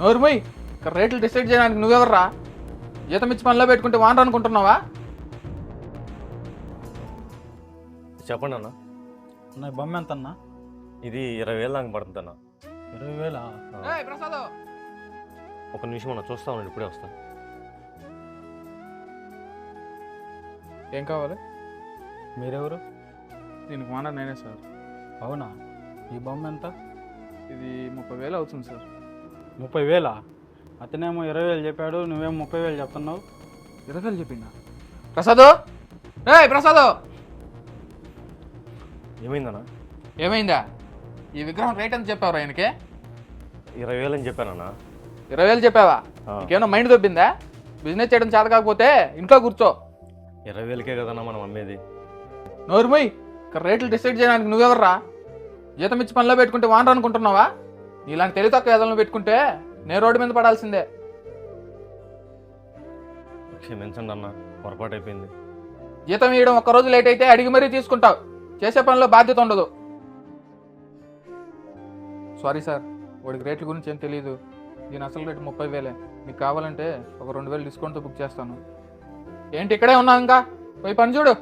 నోరుమోయ్, ఇక్కడ రేట్లు డిసైడ్ చేయడానికి నువ్వెవర్రా? జీతం ఇచ్చి పనిలో పెట్టుకుంటే వానరు అనుకుంటున్నావా? చెప్పండి అన్న. అన్న ఈ బొమ్మ ఎంత అన్నా? ఇది 20,000 దాకా పడుతుంది అన్న. 20,000? ఏయ్ ప్రసాద్, ఒక నిమిషం అన్న, చూస్తా ఉన్నాడు, ఇప్పుడే వస్తాను. ఏం కావాలి? మీరెవరు? దీనికి వానర్ నేనే సార్. అవునా? ఈ బొమ్మ ఎంత? ఇది 30,000 అవుతుంది సార్. 30,000? అతనేమో 20,000 చెప్పాడు, నువ్వేమో 30,000 చెప్తున్నావు. 20,000 చెప్పిందా? ప్రసాద్, ఏయ్ ప్రసాద్, ఏమైందన్న? ఏమైందా? ఈ విగ్రహం రేట్ ఎంత చెప్పావు ఆయనకి? 20,000 అని చెప్పానన్నా. 20,000 చెప్పావా? నీకేమన్నా మైండ్ దొబ్బిందా? బిజినెస్ చేయడం చేత కాకపోతే ఇంట్లో కూర్చో. 20,000కే కదన్నా మనం అమ్మేది. నోరుమోయ్, ఇక్కడ రేట్లు డిసైడ్ చేయడానికి నువ్వెవర్రా? జీతం ఇచ్చి పనిలో పెట్టుకుంటే వానరు అనుకుంటున్నావా? ఇలాంటి తెలివి తక్కువ ఎదలను పెట్టుకుంటే నేను రోడ్డు మీద పడాల్సిందే. క్షమించండి అన్న, పొరపాటు అయిపోయింది. జీతం ఇవ్వడం ఒక్కరోజు లేట్ అయితే అడిగి మరీ తీసుకుంటావు. చేసే పనిలో బాధ్యత ఉండదు. సారీ సార్, వాడికి రేట్ల గురించి ఏం తెలియదు. దీని అసలు రేటు 30,000. మీకు కావాలంటే ఒక 2,000 డిస్కౌంట్తో బుక్ చేస్తాను. ఏంటి ఇక్కడే ఉన్నావు? ఇంకా పోయి పని చూడు.